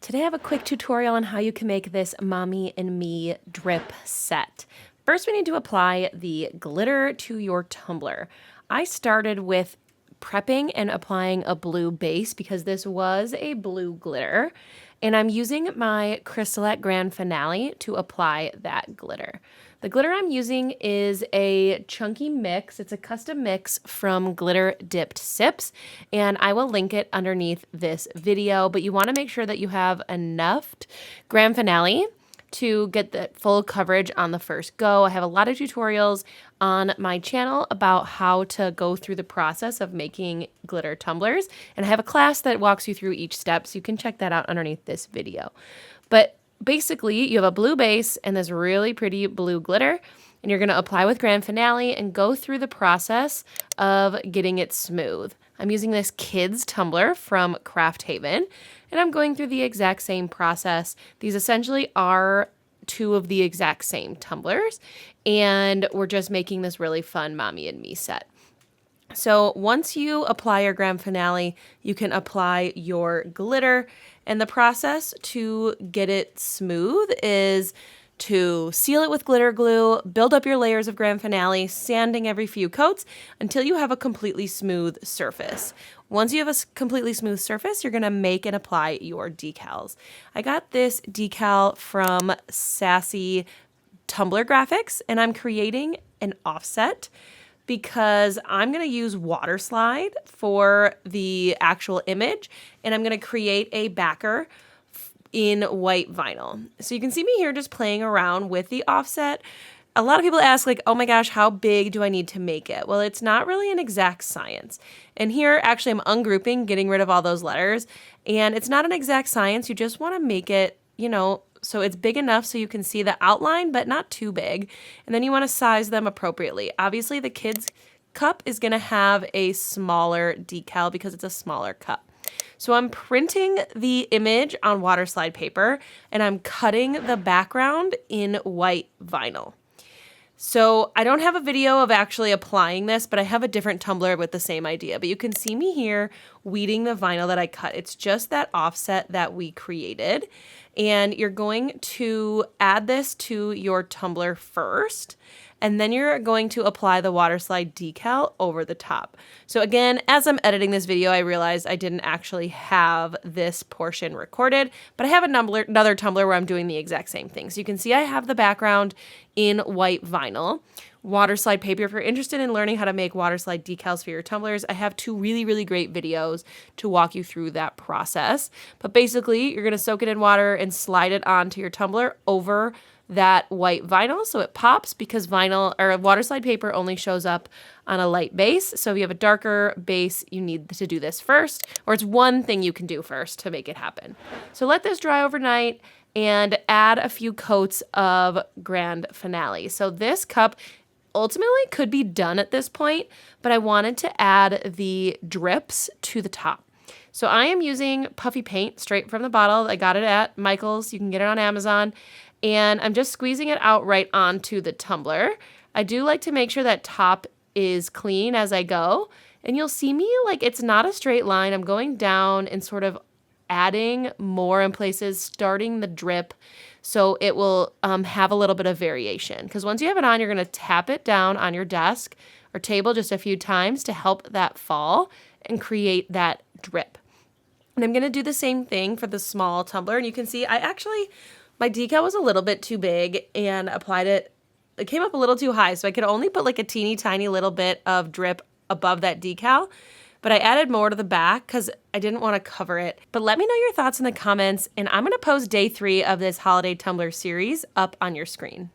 Today I have a quick tutorial on how you can make this Mommy and Me drip set. First we need to apply the glitter to your tumbler. I started with prepping and applying a blue base because this was a blue glitter, and I'm using my CrystaLac Grand Finale to apply that glitter. The glitter I'm using is a chunky mix. It's a custom mix from Glitter Dipped Sips, and I will link it underneath this video, but you want to make sure that you have enough Grand Finale to get the full coverage on the first go. I have a lot of tutorials on my channel about how to go through the process of making glitter tumblers, and I have a class that walks you through each step, so you can check that out underneath this video. But basically, you have a blue base and this really pretty blue glitter, and you're going to apply with Grand Finale and go through the process of getting it smooth. I'm using this kids tumbler from Craft Haven, and I'm going through the exact same process. These essentially are two of the exact same tumblers, and we're just making this really fun Mommy and Me set. So once you apply your Grand Finale, you can apply your glitter, and the process to get it smooth is to seal it with glitter glue, build up your layers of Grand Finale, sanding every few coats until you have a completely smooth surface. Once you have a completely smooth surface, you're going to make and apply your decals. I got this decal from Sassy Tumbler Graphics, and I'm creating an offset because I'm going to use water slide for the actual image, and I'm going to create a backer in white vinyl. So you can see me here just playing around with the offset. A lot of people ask, like, oh my gosh, how big do I need to make it? Well, it's not really an exact science. And here, actually, I'm ungrouping, getting rid of all those letters. And it's not an exact science. You just want to make it, so it's big enough so you can see the outline, but not too big. And then you want to size them appropriately. Obviously, the kids' cup is going to have a smaller decal because it's a smaller cup. So I'm printing the image on water slide paper, and I'm cutting the background in white vinyl. So I don't have a video of actually applying this, but I have a different tumbler with the same idea. But you can see me here weeding the vinyl that I cut. It's just that offset that we created. And you're going to add this to your tumbler first, and then you're going to apply the water slide decal over the top. So again, as I'm editing this video, I realized I didn't actually have this portion recorded, but I have another tumbler where I'm doing the exact same thing. So you can see I have the background in white vinyl. Water slide paper. If you're interested in learning how to make water slide decals for your tumblers, I have two really, really great videos to walk you through that process. But basically, you're going to soak it in water and slide it onto your tumbler over that white vinyl so it pops, because vinyl or water slide paper only shows up on a light base. So if you have a darker base, you need to do this first, or it's one thing you can do first to make it happen. So let this dry overnight and add a few coats of Grand Finale. So this cup ultimately could be done at this point, but I wanted to add the drips to the top. So I am using puffy paint straight from the bottle. I got it at Michael's. You can get it on Amazon. And I'm just squeezing it out right onto the tumbler. I do like to make sure that top is clean as I go. And you'll see me, like, it's not a straight line. I'm going down and sort of adding more in places, starting the drip so it will have a little bit of variation. Because once you have it on, you're going to tap it down on your desk or table just a few times to help that fall and create that drip. And I'm going to do the same thing for the small tumbler. And you can see my decal was a little bit too big and applied it. It came up a little too high, so I could only put like a teeny tiny little bit of drip above that decal. But I added more to the back because I didn't want to cover it. But let me know your thoughts in the comments, and I'm going to post day 3 of this holiday tumbler series up on your screen.